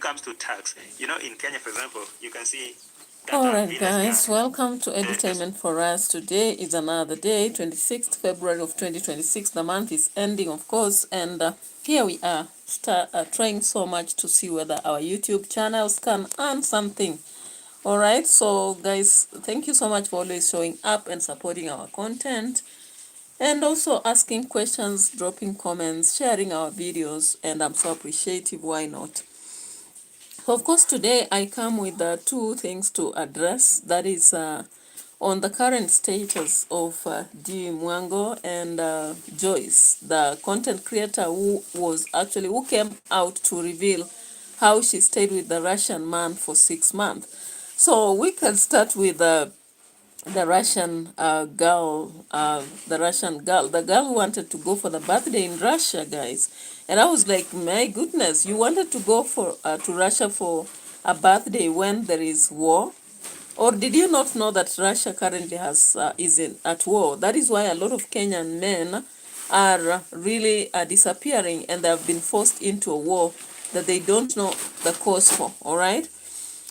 comes to tax, you know, in Kenya, for example, you can see that Alright guys, welcome to Entertainment for Us. Today is another day, 26th February of 2026. The month is ending, of course, and here we are trying so much to see whether our YouTube channels can earn something. Alright, so guys, thank you so much for always showing up and supporting our content, and also asking questions, dropping comments, sharing our videos, and I'm so appreciative. Why not? Of course, today I come with two things to address. That is on the current status of DEE MWANGO and Joyce, the content creator who came out to reveal how she stayed with the Russian man for 6 months. So we can start with the Russian girl, the girl who wanted to go for the birthday in Russia, guys. And I was like, my goodness, you wanted to go to Russia for a birthday when there is war? Or did you not know that Russia currently is at war? That is why a lot of Kenyan men are really disappearing, and they have been forced into a war that they don't know the cause for, all right?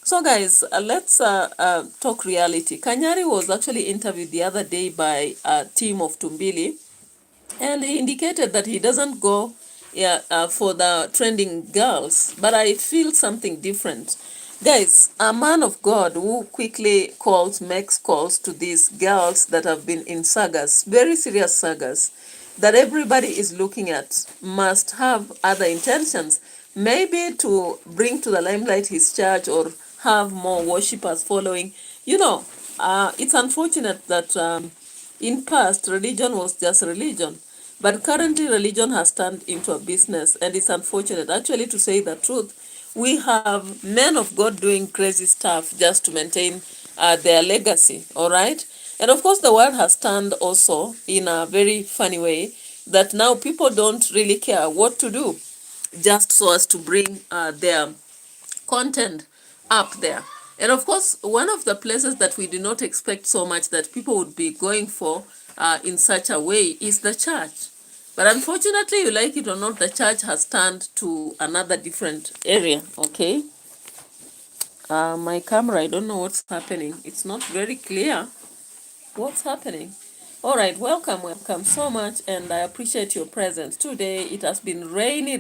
So guys, let's talk reality. KANYARI was actually interviewed the other day by a team of Tumbili, and he indicated that he doesn't go for the trending girls, but I feel something different. Guys, a man of God who quickly makes calls to these girls that have been in sagas, very serious sagas, that everybody is looking at, must have other intentions, maybe to bring to the limelight his church or have more worshippers following. You know, it's unfortunate that in past, religion was just religion. But currently, religion has turned into a business, and it's unfortunate. Actually, to say the truth, we have men of God doing crazy stuff just to maintain their legacy, all right? And of course, the world has turned also in a very funny way that now people don't really care what to do just so as to bring their content up there. And of course, one of the places that we do not expect so much that people would be going for in such a way is the church. But unfortunately, you like it or not, the church has turned to another different area, okay? My camera, I don't know what's happening. It's not very clear. What's happening? All right, welcome so much, and I appreciate your presence. Today, it has been rainy,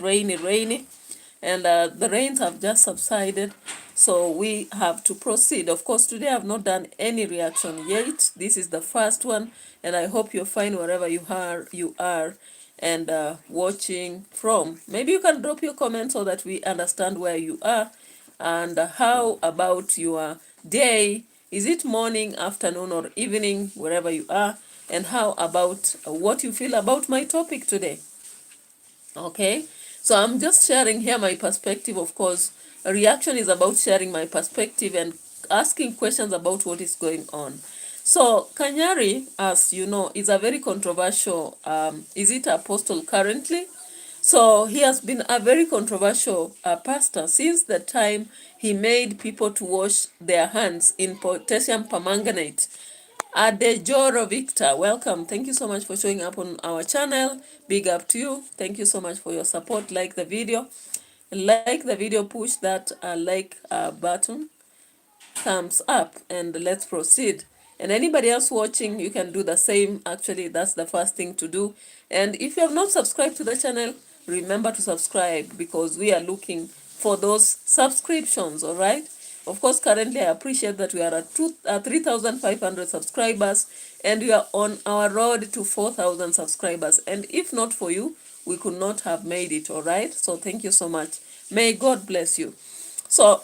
and the rains have just subsided, so we have to proceed. Of course, today I have not done any reaction yet. This is the first one, and I hope you're fine wherever you are and watching from. Maybe you can drop your comments so that we understand where you are, and how about your day? Is it morning, afternoon, or evening, wherever you are? And how about what you feel about my topic today? Okay, so I'm just sharing here my perspective. Of course, a reaction is about sharing my perspective and asking questions about what is going on. So KANYARI, as you know, is a very controversial, is it apostle currently? So he has been a very controversial pastor since the time he made people to wash their hands in potassium permanganate. Adejoro Victor, welcome. Thank you so much for showing up on our channel. Big up to you. Thank you so much for your support. Like the video. Push that like button. Thumbs up, and let's proceed. And anybody else watching, you can do the same. Actually, that's the first thing to do. And if you have not subscribed to the channel, remember to subscribe, because we are looking for those subscriptions, all right? Of course, currently I appreciate that we are at 3,500 subscribers, and we are on our road to 4,000 subscribers. And if not for you, we could not have made it, all right? So thank you so much. May God bless you. So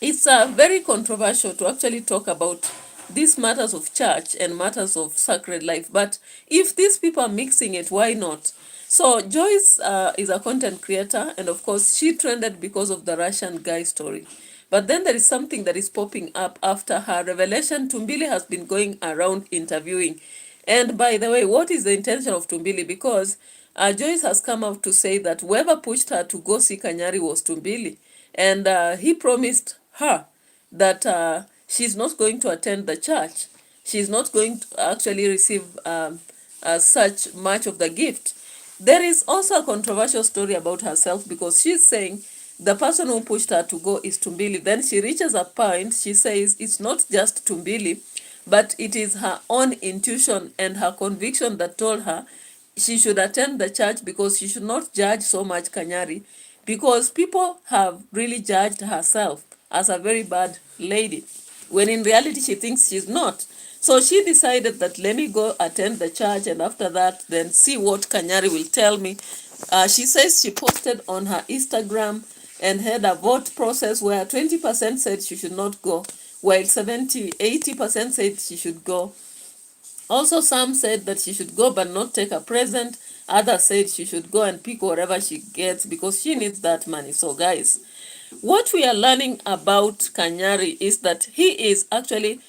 it's very controversial to actually talk about these matters of church and matters of sacred life. But if these people are mixing it, why not? So Joyce is a content creator, and of course she trended because of the Russian guy story. But then there is something that is popping up after her revelation. Tumbili has been going around interviewing. And by the way, what is the intention of Tumbili? Because Joyce has come out to say that whoever pushed her to go see KANYARI was Tumbili. And he promised her that she's not going to attend the church. She's not going to actually receive such much of the gift. There is also a controversial story about herself, because she's saying the person who pushed her to go is Tumbili. Then she reaches a point, she says it's not just Tumbili, but it is her own intuition and her conviction that told her she should attend the church, because she should not judge so much Kanyari, because people have really judged herself as a very bad lady, when in reality she thinks she's not. So she decided that let me go attend the church, and after that then see what Kanyari will tell me. She says she posted on her Instagram and had a vote process where 20% said she should not go, while 80% said she should go. Also, some said that she should go but not take a present. Others said she should go and pick whatever she gets because she needs that money. So guys, what we are learning about Kanyari is that he is actually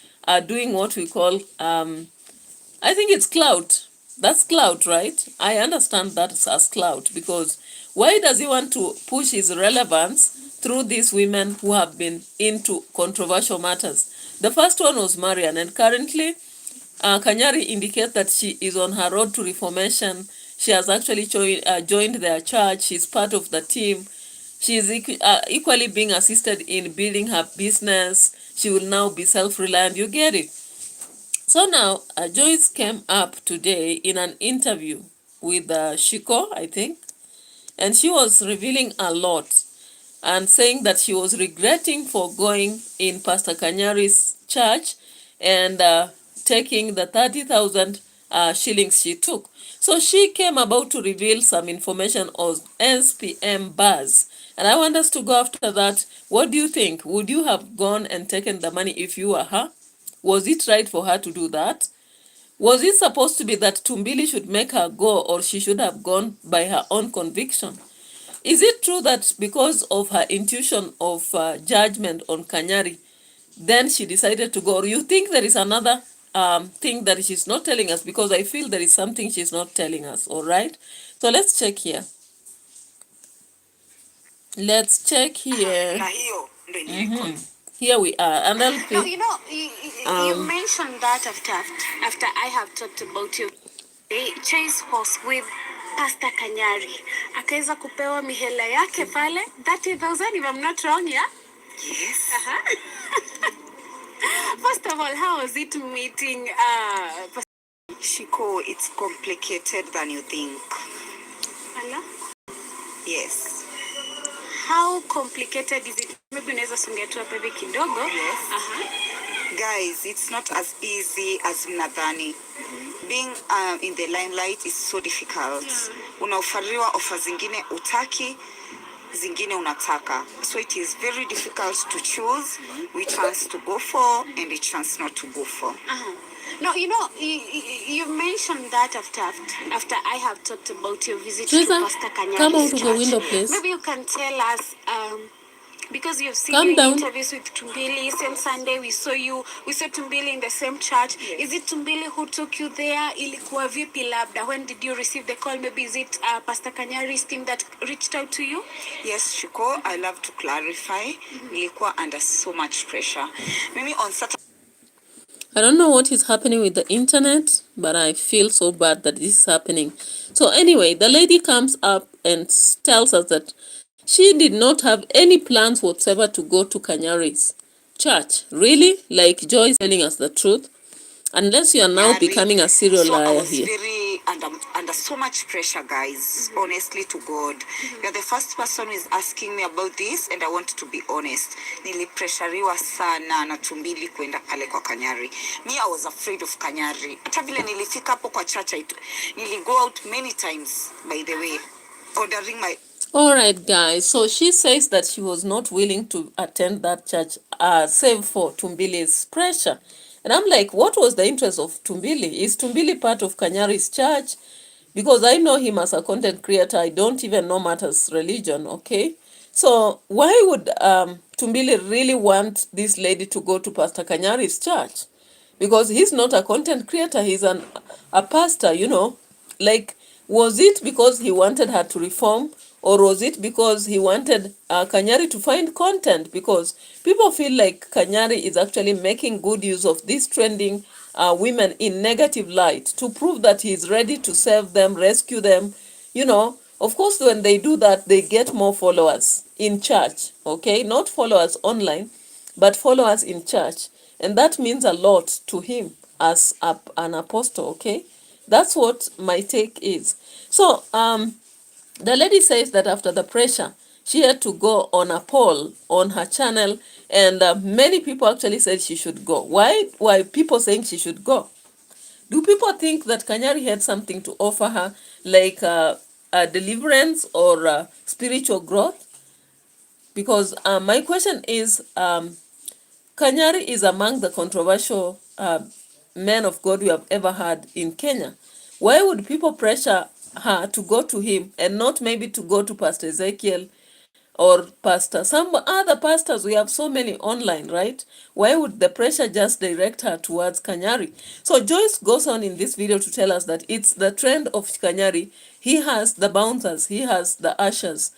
doing what we call, I think it's clout. That's clout, right? I understand that as clout, because why does he want to push his relevance through these women who have been into controversial matters? The first one was Marian, and currently Kanyari indicates that she is on her road to reformation. She has actually joined their church. She's part of the team. She is equally being assisted in building her business. She will now be self-reliant. You get it? So now, Joyce came up today in an interview with Shiko, I think, and she was revealing a lot and saying that she was regretting for going in Pastor Kanyari's church and taking the 30,000 shillings she took. So she came about to reveal some information on SPM bars. And I want us to go after that. What do you think? Would you have gone and taken the money if you were her? Was it right for her to do that? Was it supposed to be that Tumbili should make her go, or she should have gone by her own conviction? Is it true that because of her intuition of judgment on Kanyari, then she decided to go? Or you think there is another thing that she's not telling us? Because I feel there is something she's not telling us, all right? So let's check here. Let's check here. Here we are. And then no, you mentioned that after I have talked about you. Joyce was with Pastor Kanyari. Akaweza kupewa mihela yake pale 30,000 if I'm not wrong, yeah? Yes. First of all, how was it meeting Shiko? It's complicated than you think. Hello? Yes. How complicated is it? Maybe unaweza songa tu hapa hivi kidogo. Yes. Guys, it's not as easy as mnadhani. Being in the limelight is so difficult. Unaofariwa offer zingine utaki, zingine unataka. So it is very difficult to choose which ones to go for and which ones not to go for. No, you mentioned that after I have talked about your visit to Pastor Kanyari's come out to church. the window, please. Maybe you can tell us, because you've seen Calm down. interviews with Tumbili. Same Sunday we saw Tumbili in the same church. Yes. Is it Tumbili who took you there? Ilikuwa vipi labda? When did you receive the call? Maybe is it Pastor Kanyari's team that reached out to you? Yes, Shiko, I love to clarify. Nilikuwa under so much pressure. Maybe on Saturday. I don't know what is happening with the internet, but I feel so bad that this is happening. So anyway, the lady comes up and tells us that she did not have any plans whatsoever to go to Kanyari's church. Really? Like Joyce telling us the truth? Unless you are now becoming a serial liar here. I was very under so much pressure, guys, honestly to God. You're the first person who is asking me about this, and I want to be honest. Nilipressuriwa sana na Tumbili kwenda pale kwa Kanyari. Me, I was afraid of Kanyari. Hata vile nilifika hapo kwa church, nili go out many times, by the way, ordering my... All right, guys. So she says that she was not willing to attend that church, save for Tumbili's pressure. And I'm like, what was the interest of Tumbili? Is Tumbili part of Kanyari's church? Because I know him as a content creator. I don't even know matters religion, okay? So why would Tumbili really want this lady to go to Pastor Kanyari's church? Because he's not a content creator. He's a pastor, Like, was it because he wanted her to reform? Or was it because he wanted Kanyari to find content? Because people feel like Kanyari is actually making good use of these trending women in negative light to prove that he is ready to save them, rescue them. Of course, when they do that, they get more followers. in church, okay? Not followers online, but followers in church. And that means a lot to him as an apostle, okay? That's what my take is. So, the lady says that after the pressure, she had to go on a poll on her channel, and many people actually said she should go. Why people saying she should go? Do people think that Kanyari had something to offer her, like a deliverance or spiritual growth? Because my question is, Kanyari is among the controversial men of God we have ever had in Kenya. Why would people pressure her to go to him and not maybe to go to Pastor Ezekiel or pastor, some other pastors? We have so many online, right? Why would the pressure just direct her towards Kanyari? So Joyce goes on in this video to tell us that it's the trend of Kanyari. He has the bouncers, he has the ushers.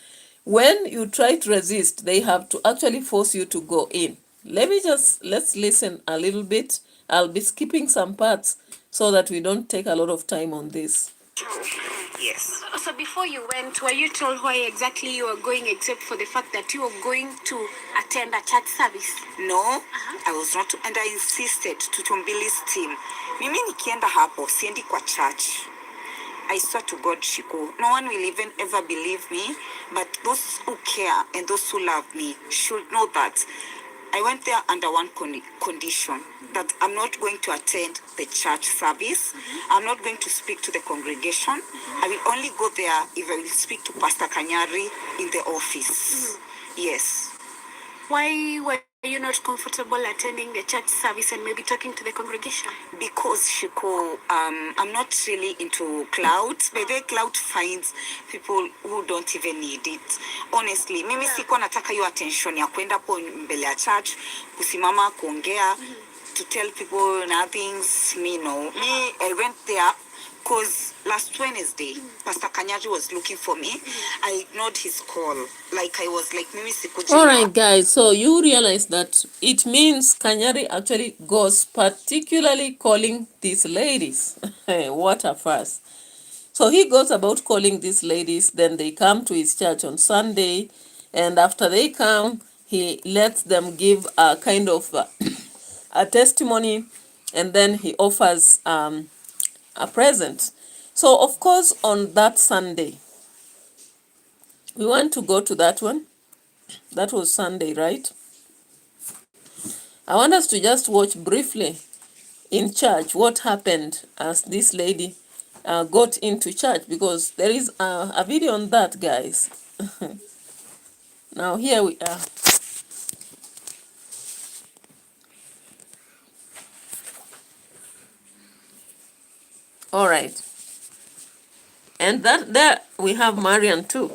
When you try to resist, they have to actually force you to go in. Let's listen a little bit. I'll be skipping some parts so that we don't take a lot of time on this. Yes. So before you went, were you told why exactly you were going, except for the fact that you were going to attend a church service? No, I was not, and I insisted to Tumbili's team. Mimi nikienda hapo, siendi kwa church. I swear to God, Shiko, no one will even ever believe me, but those who care and those who love me should know that I went there under one condition, that I'm not going to attend the church service. I'm not going to speak to the congregation. I will only go there if I will speak to Pastor Kanyari in the office. Yes. Why were you not comfortable attending the church service and maybe talking to the congregation? Because Shiko, I'm not really into clout. By the way, clout finds people who don't even need it. Honestly, mimi siko nataka hiyo attention ya kwenda po mbele ya church, kusimama kuongea, to tell people nothings. Me no. Me, I went there because last Wednesday, Pastor Kanyari was looking for me. I ignored his call. Like I was like, mimi sikuji. All right, guys. So you realize that it means Kanyari actually goes particularly calling these ladies. What a fuss. So he goes about calling these ladies. Then they come to his church on Sunday. And after they come, he lets them give a kind of a testimony. And then he offers a present. So, of course, on that Sunday, we want to go to that one. That was Sunday, right? I want us to just watch briefly in church what happened as this lady got into church, because there is a video on that, guys. Now, here we are. All right. And that there we have Marian too.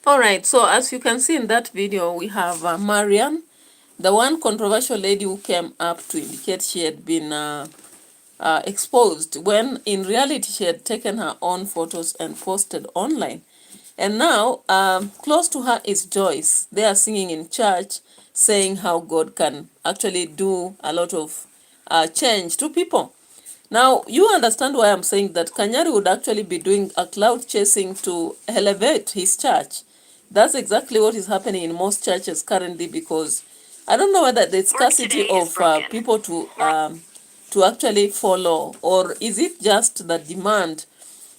All right, so as you can see in that video, we have Marian, the one controversial lady who came up to indicate she had been exposed, when in reality she had taken her own photos and posted online. And now, close to her is Joyce. They are singing in church, saying how God can actually do a lot of change to people. Now, you understand why I'm saying that Kanyari would actually be doing a cloud chasing to elevate his church. That's exactly what is happening in most churches currently, because I don't know whether the scarcity of people to actually follow, or is it just the demand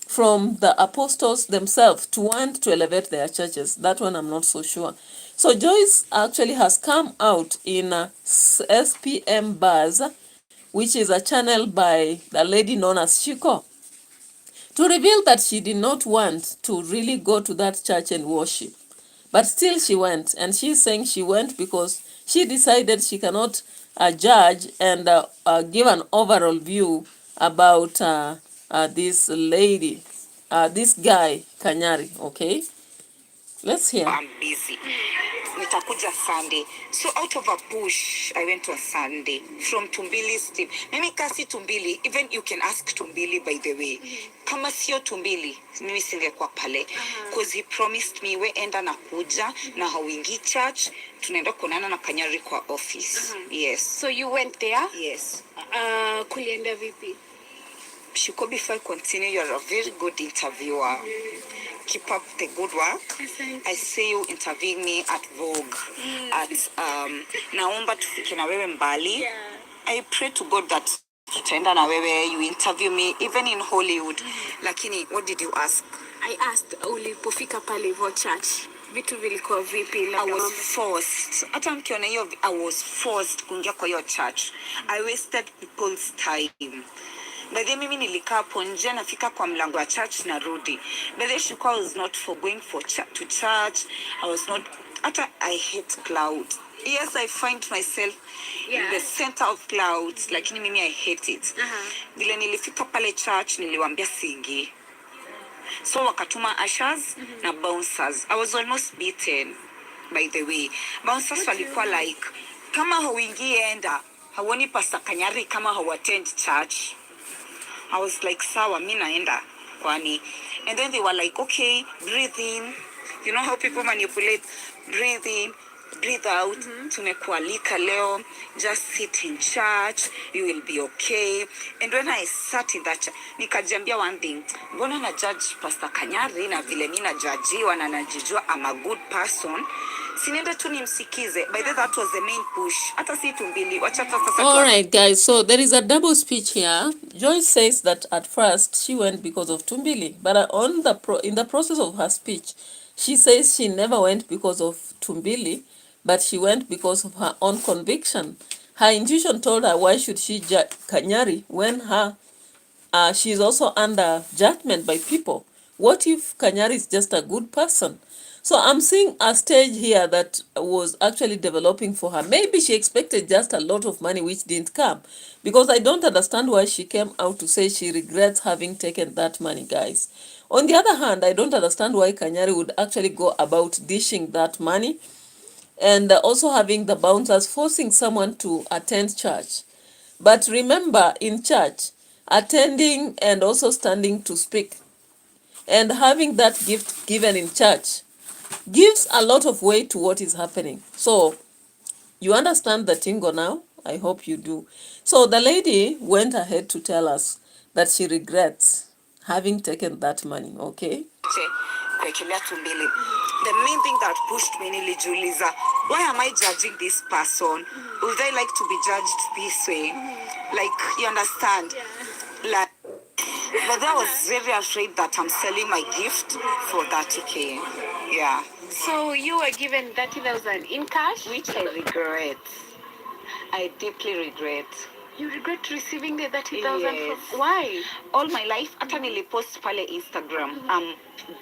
from the apostles themselves to want to elevate their churches? That one I'm not so sure. So Joyce actually has come out in SPM Buzz, which is a channel by the lady known as Shiko, to reveal that she did not want to really go to that church and worship. But still she went, and she's saying she went because she decided she cannot judge and give an overall view about this lady, this guy, Kanyari, okay? Let's hear. I'm busy. Nitakuja Sunday. So out of a push, I went on Sunday from Tumbili's team. Mimi kasi Tumbili, even you can ask Tumbili by the way. Kama sio Tumbili, mimi singekuwa pale. Because he promised me we enda na kuja na hawingi church, tunaenda kuonana na Kanyari kwa office. Yes. So you went there? Yes. Kulienda vipi? Shiko, before I continue, you're a very good interviewer. Keep up the good work. I see you interviewing me at Vogue. At naomba tufike na wewe mbali. I pray to God that tutaenda na wewe, you interview me even in Hollywood. Lakini what did you ask? I asked ulipofika pale Vo Church, vitu vilikuwa vipi? I was forced. Hata mkiona hiyo, I was forced kuingia kwa hiyo church. I wasted people's time. By the mimi nilikaa hapo nje, nafika kwa mlango wa church narudi. By the shikwa, I was not for going to church. I was not, hata I hate clouds. Yes, I find myself in the center of clouds, lakini mimi I hate it. Vile nilifika pale church, niliwaambia singi. So wakatuma ushers na bouncers. I was almost beaten, by the way. Bouncers walikuwa like, kama hauingi enda, hawoni Pastor Kanyari kama hawattend church. I was like, sawa, mi naenda kwani. And then they were like, okay, breathe in. You know how people manipulate? Breathe in, breathe out. Tumekualika leo. Just sit in church. You will be okay. And when I sat in that church, nikajambia one thing. Mbona na judge Pastor Kanyari na vile mi na judgiwa na najijua I'm a good person. Sinende tu nimsikize. By the way, that was the main push. Hata si Tumbili. All right, guys. So there is a double speech here. Joyce says that at first she went because of Tumbili, but in the process of her speech, she says she never went because of Tumbili, but she went because of her own conviction. Her intuition told her why should she judge Kanyari when she's also under judgment by people. What if Kanyari is just a good person? So I'm seeing a stage here that was actually developing for her. Maybe she expected just a lot of money which didn't come. Because I don't understand why she came out to say she regrets having taken that money, guys. On the other hand, I don't understand why Kanyari would actually go about dishing that money and also having the bouncers forcing someone to attend church. But remember, in church, attending and also standing to speak and having that gift given in church gives a lot of weight to what is happening. So you understand the tingo now? I hope you do. So the lady went ahead to tell us that she regrets having taken that money, okay? The main thing that pushed me, nilijiuliza, why am I judging this person? Would they like to be judged this way? Like, you understand? Like, but I was very afraid that I'm selling my gift for 30K. Yeah. So you were given 30,000 in cash? Which I regret. I deeply regret. You regret receiving the 30,000? Yes. Why? All my life, hata nilipost pale Instagram, I'm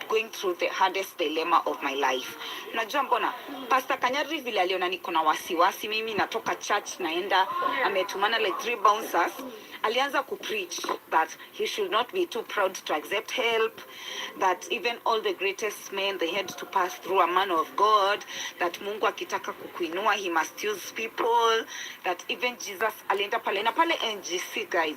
going through the hardest dilemma of my life. Najua mbona, Pastor Kanyari vile aliona niko na wasiwasi, mimi natoka church naenda, ametumana like 3 bouncers. Alianza kupreach that he should not be too proud to accept help, that even all the greatest men, they had to pass through a man of God, that Mungu akitaka kukuinua, he must use people, that even Jesus alienda pale na pale NGC, guys.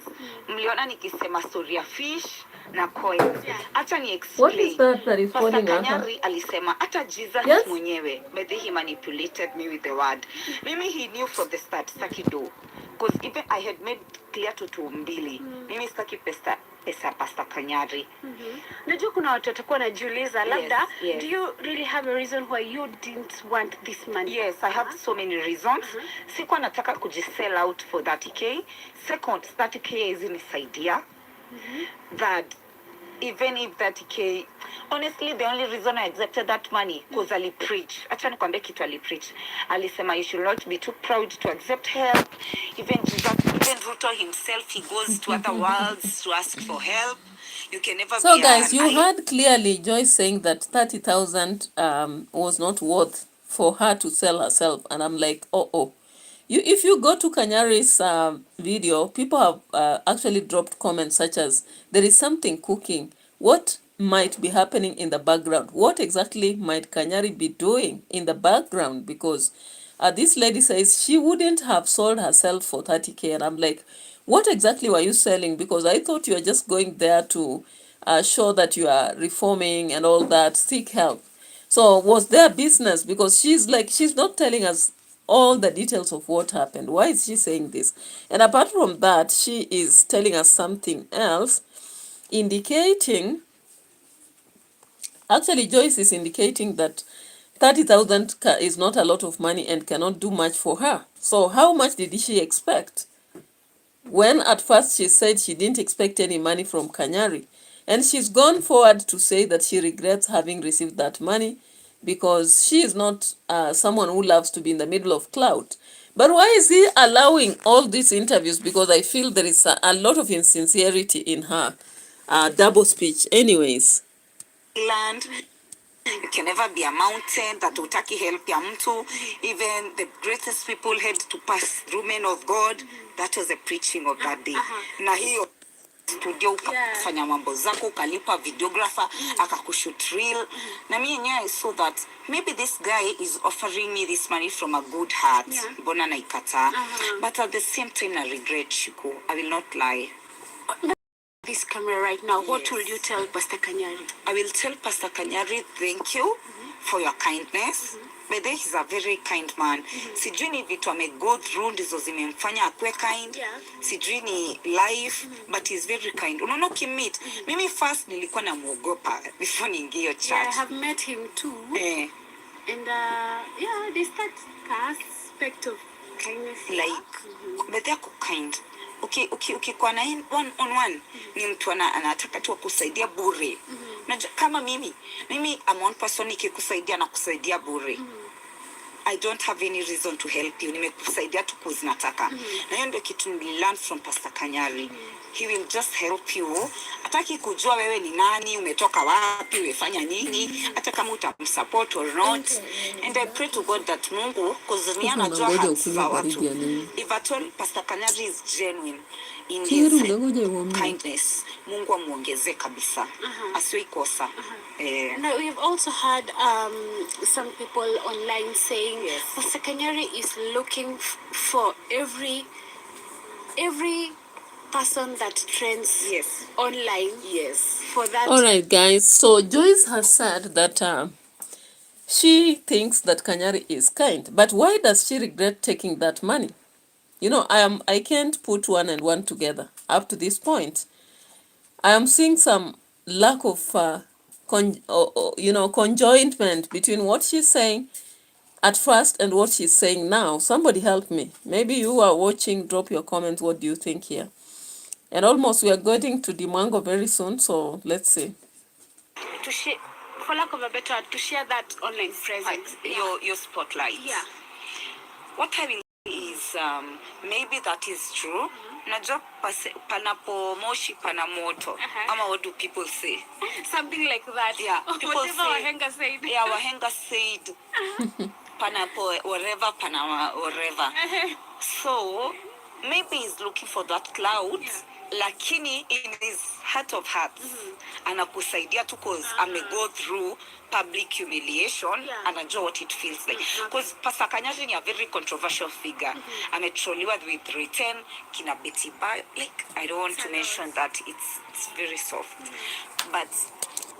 Mliona nikisema story ya fish na coins. Acha ni explain. What is that is Pastor falling Kanyari alisema hata Jesus mwenyewe, but he manipulated me with the word. Mimi he knew from the start sakido. Because even I had made clear to Tumbili, mimi sitaki pesa Pastor Kanyari. Najua kuna watu watakuwa najiuliza labda, yes. do you really have a reason why you didn't want this money? Yes, I have so many reasons. Sikuwa nataka kujisell out for 30K. Second, 30K is inisaidia. That even if 30K, honestly, the only reason I accepted that money was Ali preach. Acha nikwambie kitu Ali preach. Alisema you should not be too proud to accept help. Even Jesus Even Ruto himself, he goes to other worlds to ask for help. You can never So be guys, you heard clearly Joyce saying that 30,000 was not worth for her to sell herself, and I'm like, oh. If you go to Kanyari's video, people have actually dropped comments such as, there is something cooking. What might be happening in the background? What exactly might Kanyari be doing in the background? Because this lady says she wouldn't have sold herself for 30K. And I'm like, what exactly were you selling? Because I thought you were just going there to show that you are reforming and all that, seek help. So was there business? Because she's not telling us all the details of what happened. Why is she saying this? And apart from that, she is telling us something else, indicating, actually Joyce is indicating that 30,000 is not a lot of money and cannot do much for her. So how much did she expect? When at first she said she didn't expect any money from Kanyari. And she's gone forward to say that she regrets having received that money because she is not someone who loves to be in the middle of cloud. But why is he allowing all these interviews? Because I feel there is a lot of insincerity in her double speech. Anyways. land. You can never be a mountain that utaki help ya mtu. Even the greatest people had to pass through men of God. That was the preaching of that day. Na hiyo studio ukafanya mambo zako, ukalipa videographer, akakushoot reel. Na mimi yenyewe I saw that maybe this guy is offering me this money from a good heart. Mbona naikataa? But at the same time I regret, Shiko. I will not lie. This camera right now, what will you tell Pastor Kanyari? I will tell Pastor Kanyari, thank you for your kindness. But then he's a very kind man. Sijui ni vitu ame go through ndizo zimemfanya akwe kind. Sijui ni life, but he's very kind. Unaona ukimmeet, mimi first nilikuwa namuogopa before niingie hiyo chat. Yeah, I have met him too. And yeah, there's that aspect of kindness. Like, but they're kind. Ukikuwa na one on one, ni mtu anataka tu kusaidia bure. Kama mimi I'm one person nikikusaidia na kusaidia bure. I don't have any reason to help you. Nimekusaidia tu kuzinataka. Na hiyo ndio kitu nililearn from Pastor Kanyari. He will just help you. Hataki kujua wewe ni nani, umetoka wapi, umefanya nini, hata kama utamsupport or not. And I pray to God that Mungu, because ni anajua hearts za watu. If at all Pastor Kanyari is genuine in his kindness, Mungu amuongeze kabisa. Asiwe kosa. Now we've also had some people online saying Pastor Kanyari is looking for every person that trends online for that. All right guys, so Joyce has said that she thinks that Kanyari is kind, but why does she regret taking that money? You know, I can't put one and one together up to this point. I am seeing some lack of conjointment between what she's saying at first and what she's saying now. Somebody help me. Maybe you are watching, drop your comments. What do you think here? And almost we are going to MWANGO very soon, so let's see. To share, for lack of a better word, to share that online presence. Your spotlight. Yeah. What I will is maybe that is true. Najua panapo moshi pana moto. Ama what do people say? Something like that. Yeah. People whatever Wahenga said. Yeah, Wahenga said panapo wherever pana wherever. So maybe he's looking for that cloud. Lakini in his heart of hearts anakusaidia tu cause ame go through public humiliation anajua what it feels like cause Pastor Kanyari ni a very controversial figure. Ametroliwa with written kina Betty Bayo, like I don't want to mention that, it's very soft, but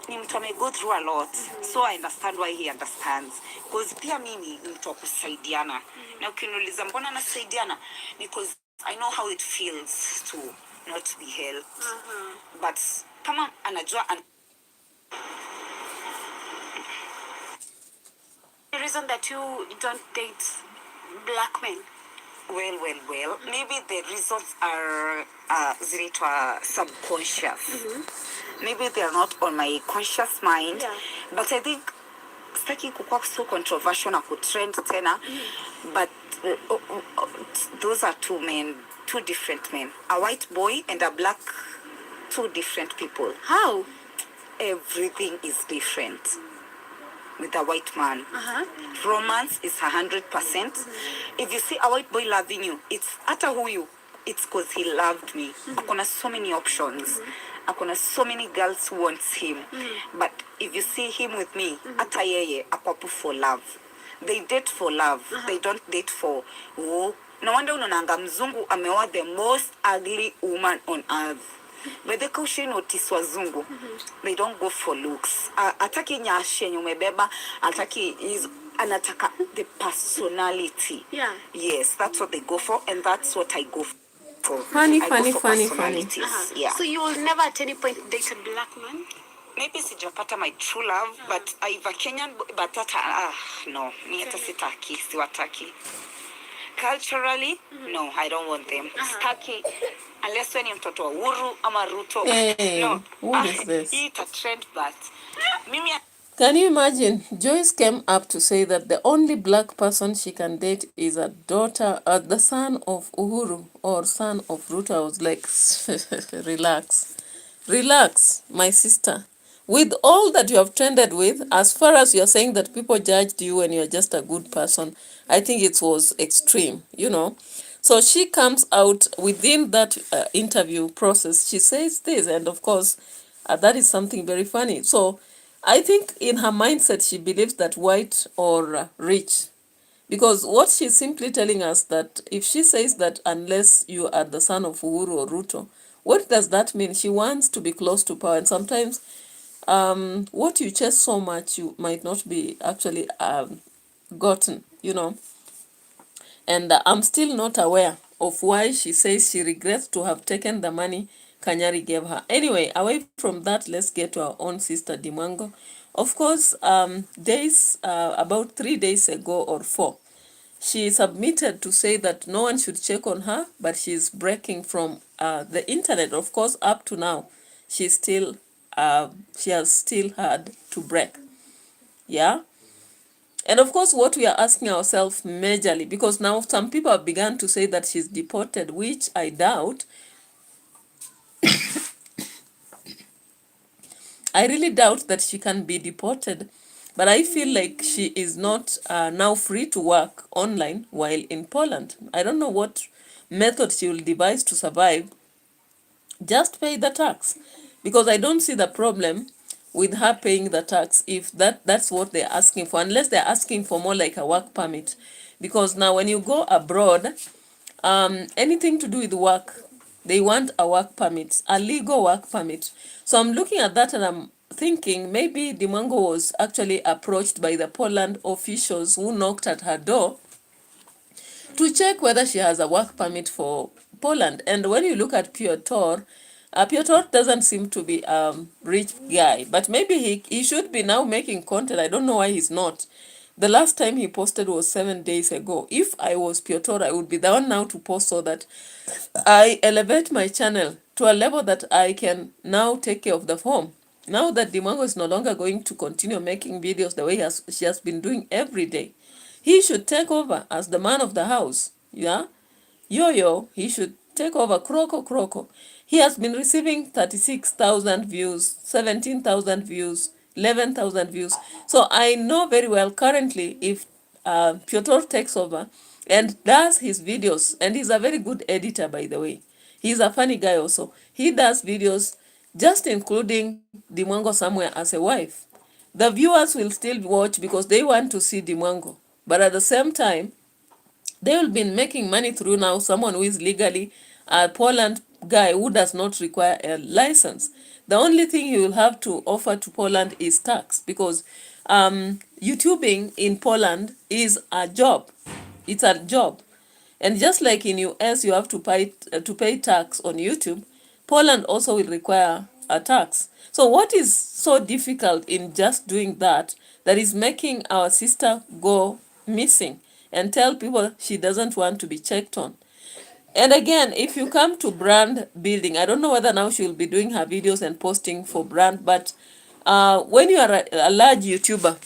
ni mtu ame go through a lot, so I understand why he understands, cause pia mimi ni mtu wa kusaidiana, na ukiniuliza mbona nasaidiana, because I know how it feels to not be helped. But kama anajua the reason that you don't date black men. Well. Maybe the reasons are zinaitwa subconscious. Maybe they are not on my conscious mind. But I think sitaki kukua so controversial na kutrend tena. But those are two two different men, a white boy and a black, two different people. How? Everything is different with a white man. Romance is 100%. If you see a white boy loving you, it's ata huyu. It's because he loved me. Akona so many options. Akona so many girls who wants him. But if you see him with me, ata yeye akwapu for love. They date for love. They don't date for oh. No wonder unaonanga mzungu ameoa the most ugly woman on earth. But the kaushi notice wazungu, they don't go for looks. Ataki nyashe yenye umebeba, ataki is anataka the personality. Yeah. Yes, that's what they go for, and that's what I go for. Funny. Yeah. So you will never at any point date a black man? Maybe sijapata my true love, but I have a Kenyan, but that no, mi hata sitaki, siwataki. Culturally, no, I don't want them. Staki, unless when you're mtoto wa Uhuru ama Ruto. Hey, No. what is this? It's a trend, but mimi. Can you imagine? Joyce came up to say that the only black person she can date is a daughter, the son of Uhuru or son of Ruto. I was like, relax, my sister. With all that you have trended with, as far as you're saying that people judged you when you're just a good person, I think it was extreme, you know. So she comes out within that interview process, she says this, and of course, that is something very funny. So I think in her mindset, she believes that white or rich, because what she's simply telling us that if she says that unless you are the son of Uhuru or Ruto, what does that mean? She wants to be close to power, and sometimes what you chase so much, you might not be actually gotten, you know. And I'm still not aware of why she says she regrets to have taken the money Kanyari gave her. Anyway, away from that, let's get to our own sister MWANGO. Of course, about 3 days ago or 4, she submitted to say that no one should check on her, but she's breaking from the internet. Of course, up to now, she has still had to break. Yeah. And of course, what we are asking ourselves majorly, because now some people have begun to say that she's deported, which I doubt. I really doubt that she can be deported, but I feel like she is not now free to work online while in Poland. I don't know what method she will devise to survive. Just pay the tax, because I don't see the problem with her paying the tax if that's what they're asking for, unless they're asking for more like a work permit. Because now when you go abroad, anything to do with work, they want a work permit, a legal work permit. So I'm looking at that and I'm thinking maybe MWANGO was actually approached by the Poland officials who knocked at her door to check whether she has a work permit for Poland. And when you look at Piotr doesn't seem to be a rich guy, but maybe he should be now making content. I don't know why he's not. The last time he posted was 7 days ago. If I was Piotr, I would be the one now to post so that I elevate my channel to a level that I can now take care of the home. Now that MWANGO is no longer going to continue making videos the way she has been doing every day, he should take over as the man of the house. Yeah? He should take over. Kroko. He has been receiving 36,000 views, 17,000 views, 11,000 views. So I know very well currently if Piotr takes over and does his videos, and he's a very good editor, by the way. He's a funny guy also. He does videos just including MWANGO somewhere as a wife. The viewers will still watch because they want to see MWANGO. But at the same time, they will be making money through now someone who is legally a Poland guy who does not require a license. The only thing he will have to offer to Poland is tax, because YouTubing in Poland is a job. It's a job. And just like in US, you have to pay tax on YouTube, Poland also will require a tax. So what is so difficult in just doing that is making our sister go missing and tell people she doesn't want to be checked on? And again, if you come to brand building, I don't know whether now she will be doing her videos and posting for brand, but when you are a large YouTuber,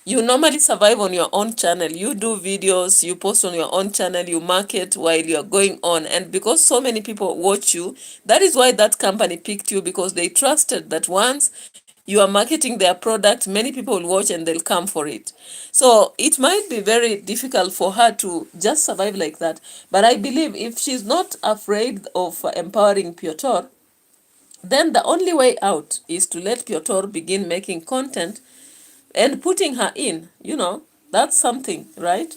You normally survive on your own channel. You do videos, you post on your own channel, you market while you're going on. And because so many people watch you, that is why that company picked you, because they trusted that once you are marketing their product, many people will watch and they'll come for it. So it might be very difficult for her to just survive like that. But I believe if she's not afraid of empowering Piotr, then the only way out is to let Piotr begin making content and putting her in, that's something, right?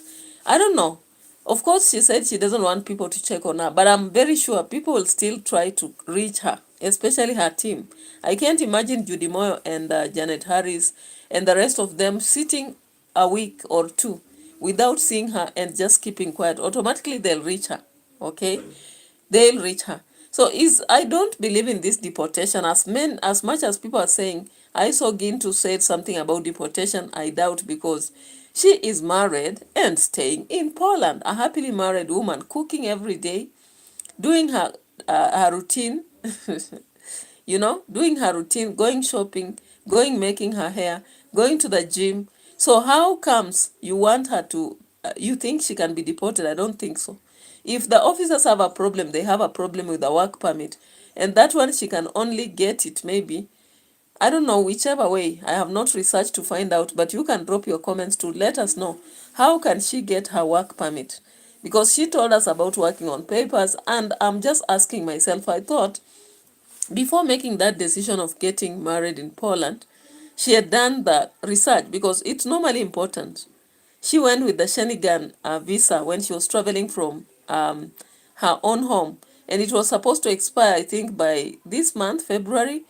I don't know. Of course, she said she doesn't want people to check on her, but I'm very sure people will still try to reach her, especially her team. I can't imagine Judy Moyo and Janet Harris and the rest of them sitting a week or two without seeing her and just keeping quiet. Automatically, they'll reach her, okay? They'll reach her. So I don't believe in this deportation. As much as people are saying, I saw Gintu said something about deportation, I doubt, because she is married and staying in Poland, a happily married woman, cooking every day, doing her routine, doing her routine, going shopping, making her hair, going to the gym. So how comes you want her to, you think she can be deported? I don't think so. If the officers have a problem, they have a problem with the work permit. And that one, she can only get it maybe, I don't know, whichever way. I have not researched to find out, but you can drop your comments to let us know. How can she get her work permit? Because she told us about working on papers, and I'm just asking myself, I thought, before making that decision of getting married in Poland, she had done the research, because it's normally important. She went with the Schengen visa when she was traveling from her own home, and it was supposed to expire, I think, by this month, February.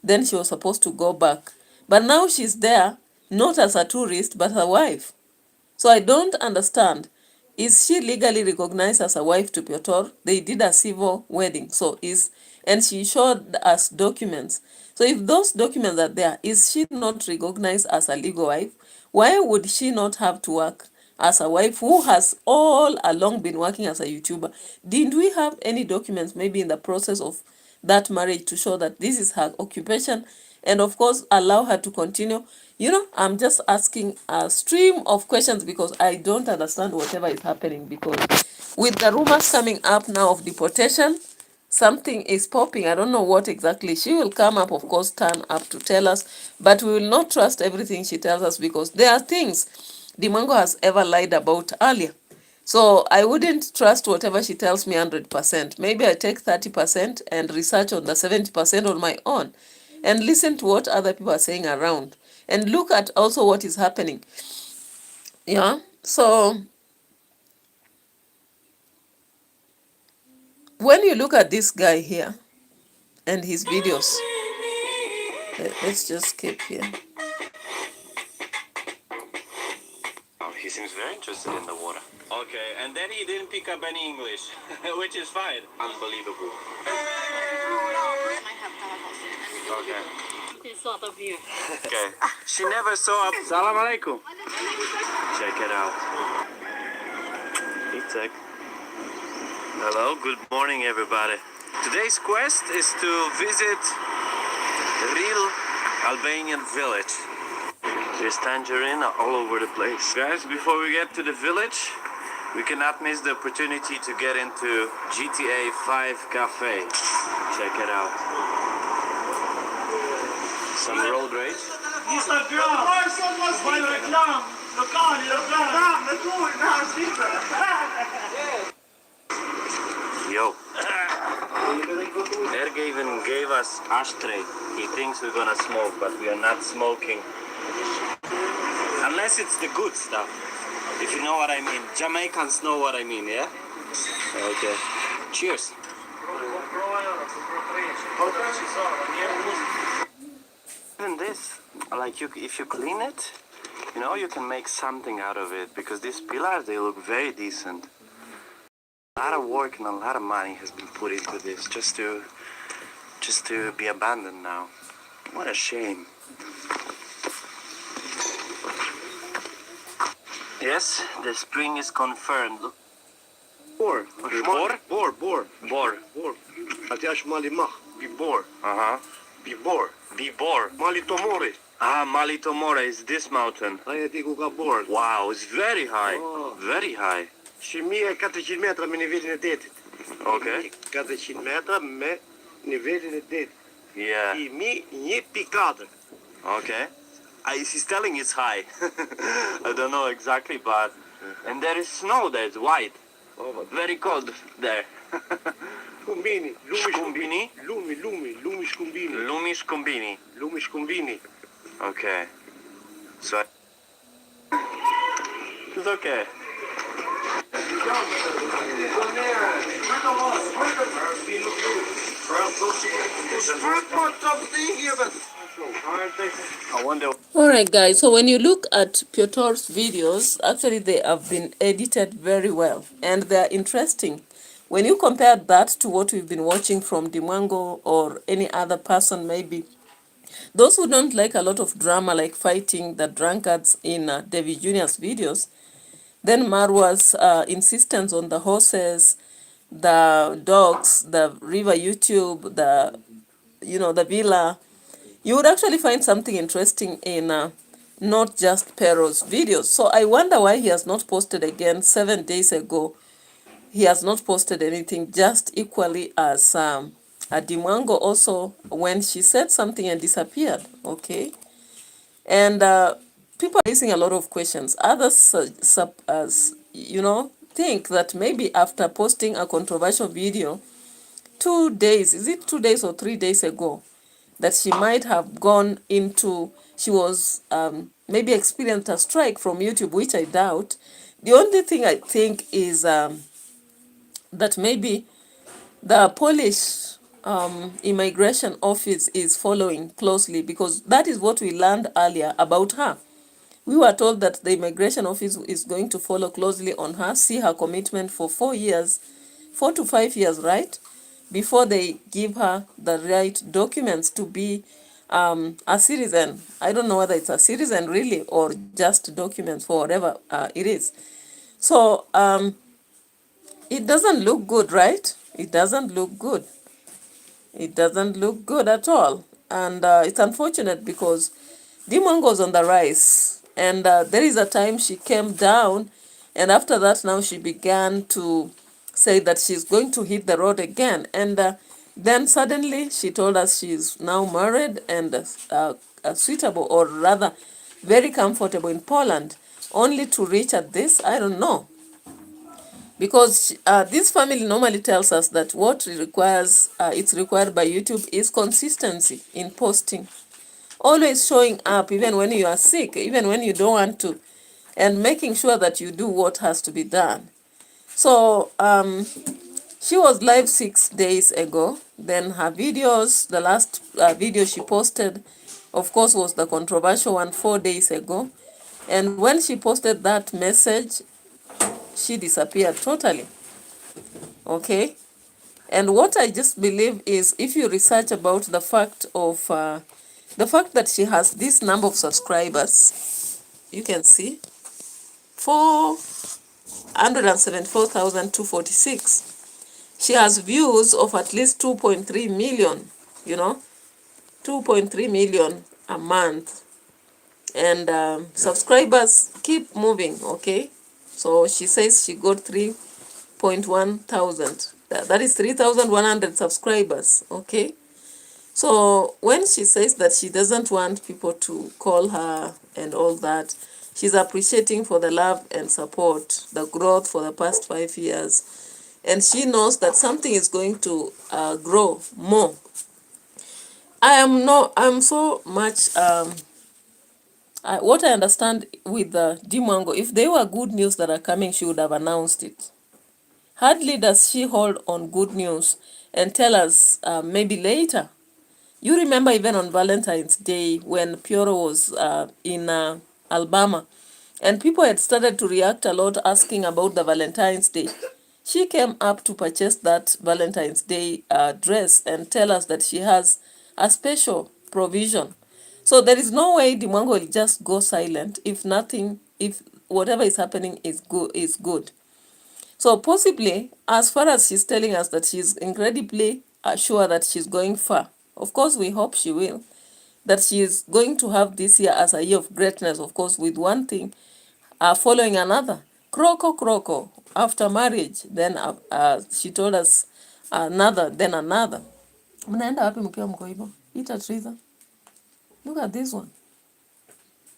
Then she was supposed to go back. But now she's there, not as a tourist, but a wife. So I don't understand. Is she legally recognized as a wife to Piotr? They did a civil wedding. And she showed us documents. So if those documents are there, is she not recognized as a legal wife? Why would she not have to work as a wife who has all along been working as a YouTuber? Didn't we have any documents maybe in the process of that marriage to show that this is her occupation, and of course allow her to continue? I'm just asking a stream of questions because I don't understand whatever is happening, because with the rumors coming up now of deportation, something is popping. I don't know what exactly. She will come up, of course, turn up to tell us, but we will not trust everything she tells us, because there are things MWANGO has ever lied about earlier. So I wouldn't trust whatever she tells me 100%. Maybe I take 30% and research on the 70% on my own, and listen to what other people are saying around, and look at also what is happening. Yeah. So when you look at this guy here and his videos, let's just skip here. Oh, he seems very interested in the water. Okay, and then he didn't pick up any English, which is fine. Unbelievable. Okay. Okay. She never saw up. Salam alaikum. Check it out. Itek. Hello, good morning, everybody. Today's quest is to visit the real Albanian village. There's tangerine all over the place. Guys, before we get to the village, we cannot miss the opportunity to get into GTA 5 Cafe. Check it out. Some road rage. Yo. Erge even gave us ashtray. He thinks we're gonna smoke, but we are not smoking. Unless it's the good stuff. If you know what I mean. Jamaicans know what I mean, yeah? Okay. Cheers. Even this, like if you clean it, you can make something out of it, because these pillars, they look very decent. A lot of work and a lot of money has been put into this just to be abandoned now. What a shame. Yes, the spring is confirmed. Bor. Bor. Aty është mali mah, bibor. Uh-huh. Bibor. Bibor. Mali tomori. Malito Mora is this mountain. Aia ti ku ka bord. Wow, it's very high. Oh. Very high. 1400 metra me nivelin e detit. Okay. 400 metra me nivelin e detit. Yeah. I mi 1.4. Okay. He's telling it's high. I don't know exactly, but... And there is snow there, it's white. Oh, ma Very cold there. Scumbini, Scumbini? lumi scumbini. Lumi Scumbini. Lumi scumbini. Okay. So... It's okay. I wonder... Alright guys, so when you look at Piotr's videos, actually they have been edited very well and they are interesting. When you compare that to what we've been watching from MWANGO or any other person, maybe those who don't like a lot of drama like fighting the drunkards in David Jr.'s videos, then Marwa's insistence on the horses, the dogs, the river YouTube, the villa, you would actually find something interesting in not just Pero's videos. So I wonder why he has not posted again 7 days ago. He has not posted anything, just equally as MWANGO also, when she said something and disappeared, okay? And people are raising a lot of questions. Others, think that maybe after posting a controversial video 2 days, is it 2 days or 3 days ago, that she might have gone into, she was maybe experienced a strike from YouTube, which I doubt. The only thing I think is that maybe the Polish immigration office is following closely, because that is what we learned earlier about her. We were told that the immigration office is going to follow closely on her, see her commitment for 4 years, 4 to 5 years, right? Before they give her the right documents to be a citizen. I don't know whether it's a citizen really or just documents for whatever it is. So it doesn't look good, right? It doesn't look good. It doesn't look good at all. And it's unfortunate because MWANGO was on the rise. And there is a time she came down, and after that now she began to say that she's going to hit the road again. And then suddenly she told us she's now married and suitable, or rather very comfortable in Poland, only to reach at this. I don't know. Because this family normally tells us that what it's required by YouTube is consistency in posting. Always showing up even when you are sick, even when you don't want to, and making sure that you do what has to be done. So she was live 6 days ago. Then her videos, the last video she posted, of course, was the controversial one 4 days ago. And when she posted that message, she disappeared totally. Okay? And what I just believe is, if you research about the fact that she has this number of subscribers, you can see 474,246. She has views of at least 2.3 million, 2.3 million a month. And subscribers keep moving, okay? So she says she got 3.1 thousand. That is 3,100 subscribers, okay? So when she says that she doesn't want people to call her and all that, she's appreciating for the love and support, the growth for the past 5 years. And she knows that something is going to grow more. I'm so much, what I understand with MWANGO, if there were good news that are coming, she would have announced it. Hardly does she hold on good news and tell us maybe later. You remember even on Valentine's Day when Pioro was in Alabama, and people had started to react a lot asking about the Valentine's Day. She came up to purchase that Valentine's Day dress and tell us that she has a special provision. So there is no way MWANGO will just go silent if whatever is happening is good. So possibly, as far as she's telling us that she's incredibly sure that she's going far, of course we hope she will, that she is going to have this year as a year of greatness, of course, with one thing following another. Croco. After marriage, then she told us another, then another. Mnaenda wapi mkiwa mko hivyo? Ita Triza. Look at this one.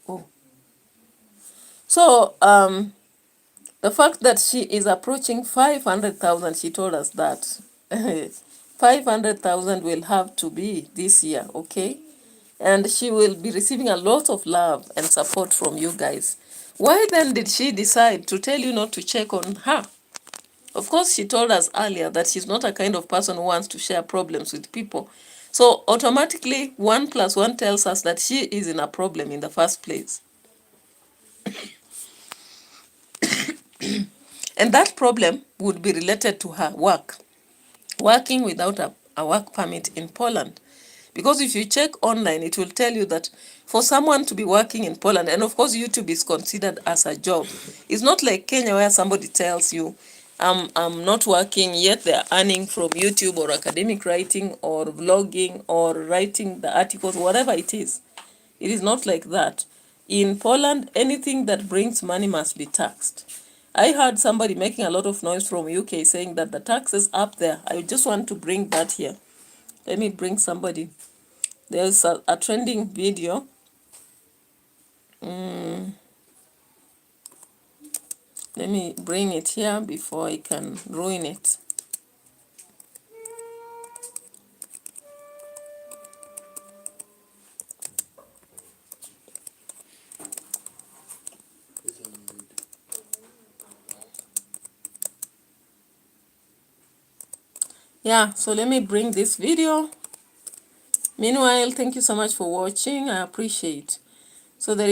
Oh. So, the fact that she is approaching 500,000, she told us that 500,000 will have to be this year, okay? And she will be receiving a lot of love and support from you guys. Why then did she decide to tell you not to check on her? Of course, she told us earlier that she's not a kind of person who wants to share problems with people. So automatically, 1 + 1 tells us that she is in a problem in the first place. And that problem would be related to her working without a work permit in Poland. Because if you check online, it will tell you that for someone to be working in Poland, and of course YouTube is considered as a job. It's not like Kenya where somebody tells you, I'm not working, yet they're earning from YouTube or academic writing or vlogging or writing the articles, whatever it is. It is not like that. In Poland, anything that brings money must be taxed. I heard somebody making a lot of noise from UK saying that the tax is up there. I just want to bring that here. Let me bring somebody. There's a trending video. Let me bring it here before I can ruin it. Yeah, so let me bring this video. Meanwhile, thank you so much for watching. I appreciate. So there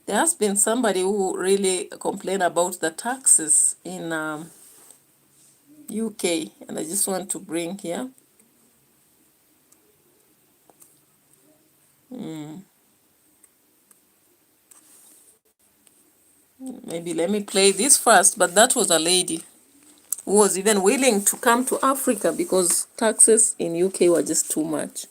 has been somebody who really complained about the taxes in UK, and I just want to bring here. Maybe let me play this first, but that was a lady who was even willing to come to Africa because taxes in UK were just too much.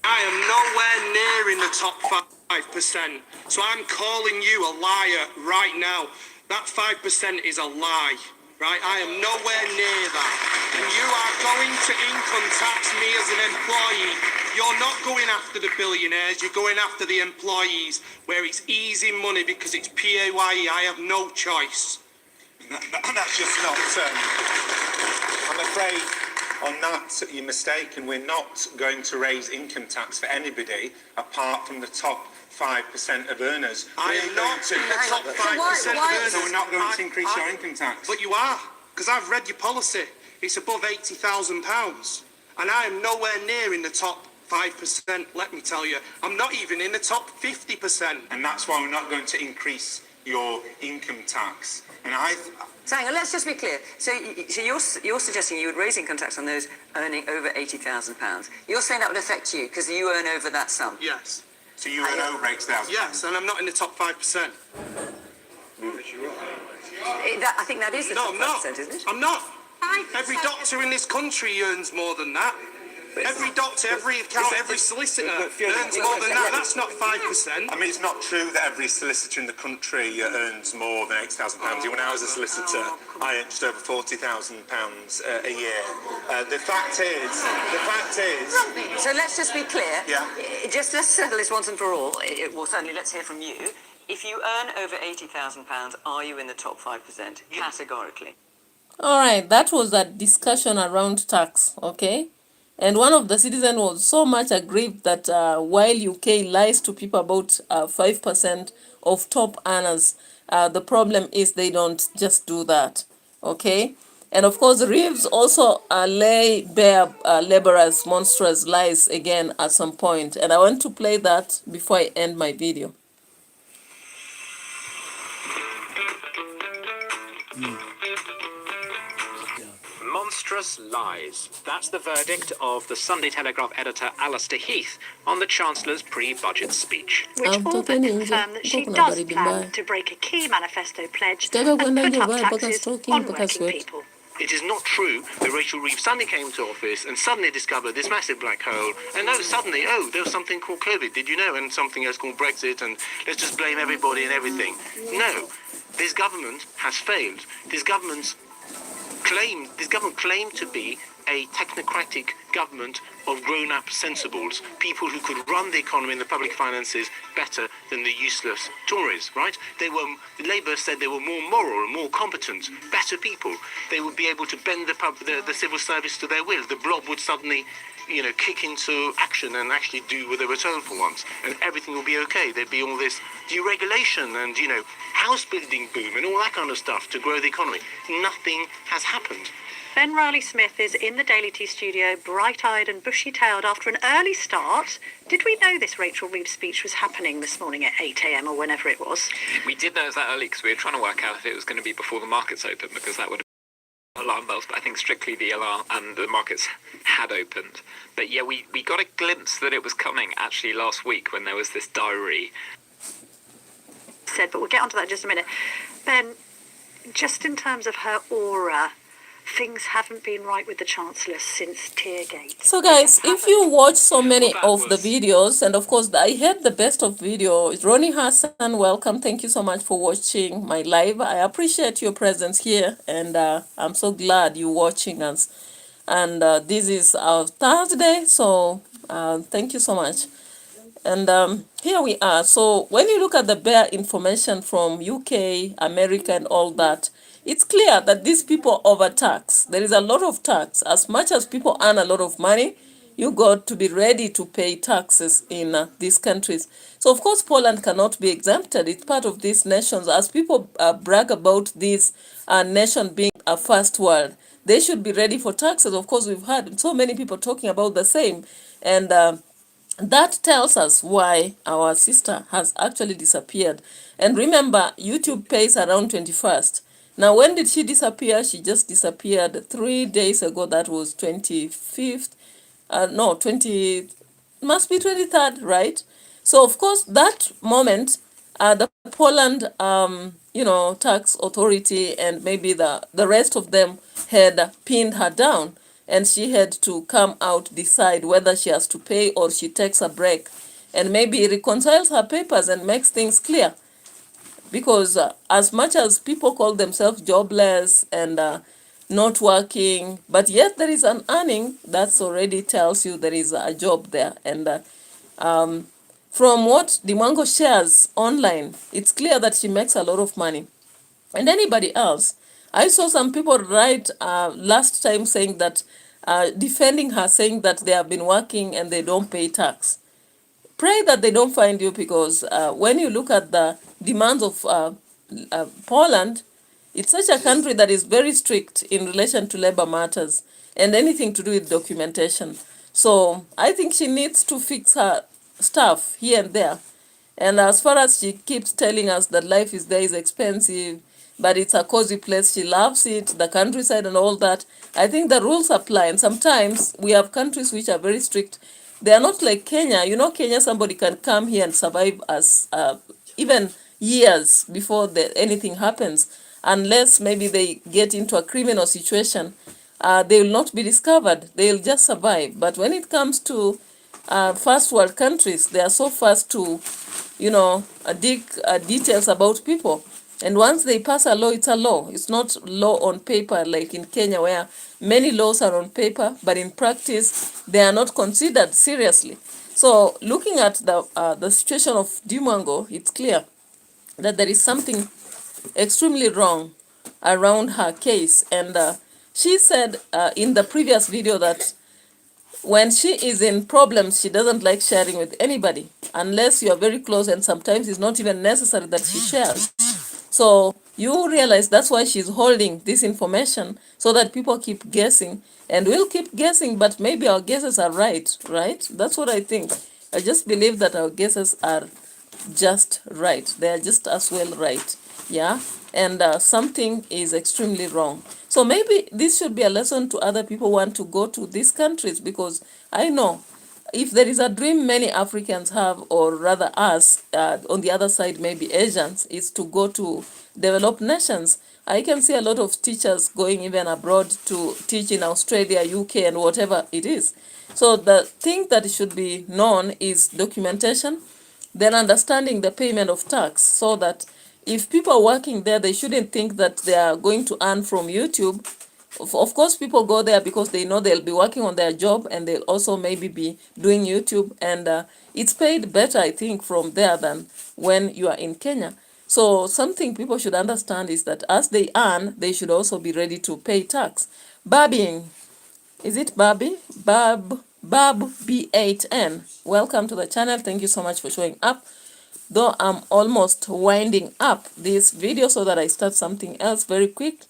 I am nowhere near in the top 5%. So I'm calling you a liar right now. That 5% is a lie, right? I am nowhere near that. And you are going to income tax me as an employee. You're not going after the billionaires, you're going after the employees, where it's easy money because it's PAYE. I have no choice. That's just not. I'm afraid on that you're mistaken. We're not going to raise income tax for anybody apart from the top 5% of earners. I am not in the top 5% of earners. So we're not going to increase your income tax. But you are, because I've read your policy. It's above £80,000. And I am nowhere near in the top 5%, let me tell you. I'm not even in the top 50%. And that's why we're not going to increase your income tax. And So hang on, let's just be clear. So you're suggesting you would raise income tax on those earning over £80,000. You're saying that would affect you because you earn over that sum? Yes. So you earn over £8,000? Yes, and I'm not in the top 5%. I think that is the top 5%, isn't it? I'm not. Every doctor in this country earns more than that. Every doctor, every accountant, every solicitor earns more than that. That's not 5%. I mean, it's not true that every solicitor in the country earns more than £8,000. When I was a solicitor, I earned just over £40,000 a year. The fact is. So let's just be clear. Yeah. Just let's settle this once and for all. Well, certainly let's hear from you. If you earn over £80,000, are you in the top 5%? Categorically. All right, that was a discussion around tax, okay? And one of the citizens was so much aggrieved that while UK lies to people about 5% of top earners, the problem is they don't just do that, okay? And of course, Reeves also lay bare laborers' monstrous lies again at some point. And I want to play that before I end my video. Monstrous lies. That's the verdict of the Sunday Telegraph editor Alistair Heath on the Chancellor's pre-budget speech. Which all but confirm that she does plan to break a key manifesto pledge and put up taxes on working people. It is not true that Rachel Reeves suddenly came to office and suddenly discovered this massive black hole. And suddenly, there was something called COVID, did you know? And something else called Brexit, and let's just blame everybody and everything. No, this government has failed. This government claimed to be a technocratic government of grown-up sensibles, people who could run the economy and the public finances better than the useless Tories, right? Labour said they were more moral and more competent, better people. They would be able to bend the civil service to their will. The blob would suddenly, kick into action and actually do what they were told for once, and everything will be okay. There'd be all this deregulation and, house building boom and all that kind of stuff to grow the economy. Nothing has happened. Ben Riley-Smith is in the Daily Tea studio, bright-eyed and bushy-tailed after an early start. Did we know this Rachel Reeves speech was happening this morning at 8 a.m. or whenever it was? We did know it was that early because we were trying to work out if it was going to be before the markets opened, because that would have alarm bells, but I think strictly the alarm and the markets had opened. But yeah, we got a glimpse that it was coming actually last week when there was this diary. But we'll get onto that in just a minute. Ben, just in terms of her aura, things haven't been right with the Chancellor since Teargate. So guys, if you watch so many of the videos, and of course I had the best of video, Ronnie Hassan, welcome, thank you so much for watching my live. I appreciate your presence here, and I'm so glad you're watching us. And this is our Thursday, so thank you so much. And here we are. So when you look at the bare information from UK, America and all that, it's clear that these people overtax. There is a lot of tax. As much as people earn a lot of money, you got to be ready to pay taxes in these countries. So of course Poland cannot be exempted. It's part of these nations. As people brag about this nation being a first world, they should be ready for taxes. Of course, we've heard so many people talking about the same. And that tells us why our sister has actually disappeared. And remember, YouTube pays around 21st. Now, when did she disappear? She just disappeared 3 days ago. That was 25th. No, 20, must be 23rd, right? So, of course, that moment, the Poland, tax authority and maybe the rest of them had pinned her down. And she had to come out, decide whether she has to pay or she takes a break. And maybe reconciles her papers and makes things clear. Because as much as people call themselves jobless and not working, but yet there is an earning, that already tells you there is a job there. And from what MWANGO shares online, it's clear that she makes a lot of money. And anybody else, I saw some people write last time saying that, defending her, saying that they have been working and they don't pay tax. Pray that they don't find you, because when you look at the demands of Poland, it's such a country that is very strict in relation to labor matters and anything to do with documentation. So I think she needs to fix her stuff here and there. And as far as she keeps telling us that life is there is expensive, but it's a cozy place, she loves it, the countryside and all that, I think the rules apply. And sometimes we have countries which are very strict. They are not like Kenya. Kenya, somebody can come here and survive as even years before anything happens. Unless maybe they get into a criminal situation, they will not be discovered. They will just survive. But when it comes to first world countries, they are so fast to, dig details about people. And once they pass a law, it's a law. It's not law on paper like in Kenya, where many laws are on paper, but in practice, they are not considered seriously. So looking at the situation of MWANGO, it's clear that there is something extremely wrong around her case. And she said in the previous video that when she is in problems, she doesn't like sharing with anybody, unless you are very close, and sometimes it's not even necessary that she shares. So you realize that's why she's holding this information, so that people keep guessing, and we'll keep guessing, but maybe our guesses are right? That's what I think. I just believe that our guesses are just right. They are just as well right. Yeah. And something is extremely wrong. So maybe this should be a lesson to other people who want to go to these countries, because I know if there is a dream many Africans have, or rather us, on the other side, maybe Asians, is to go to developed nations. I can see a lot of teachers going even abroad to teach in Australia, UK, and whatever it is. So the thing that should be known is documentation, then understanding the payment of tax, so that if people are working there, they shouldn't think that they are going to earn from YouTube. Of course, people go there because they know they'll be working on their job, and they'll also maybe be doing YouTube, and it's paid better, I think, from there than when you are in Kenya. So something people should understand is that as they earn, they should also be ready to pay tax. Babbing, is it Barbie? Bab B8N. Welcome to the channel. Thank you so much for showing up. Though I'm almost winding up this video so that I start something else very quick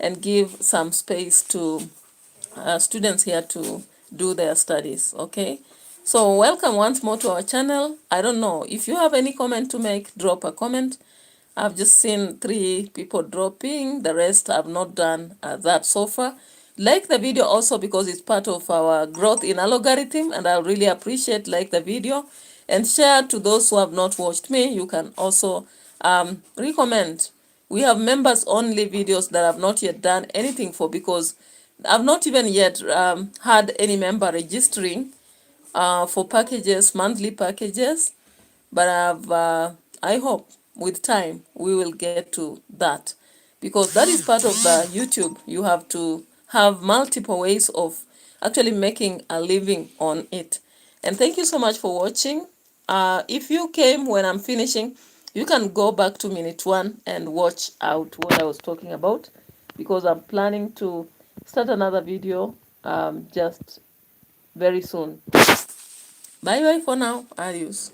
and give some space to students here to do their studies. Okay, so welcome once more to our channel. I don't know if you have any comment to make, drop a comment. I've just seen 3 people dropping, the rest have not done that so far. Like the video also, because it's part of our growth in algorithm, and I really appreciate like the video, and share to those who have not watched me. You can also recommend. We have members only videos that I've not yet done anything for, because I've not even yet had any member registering for packages, monthly packages, but I hope with time we will get to that, because that is part of the YouTube. You have to have multiple ways of actually making a living on it. And thank you so much for watching. If you came when I'm finishing, you can go back to minute 1 and watch out what I was talking about, because I'm planning to start another video just very soon. Bye bye for now. Adios.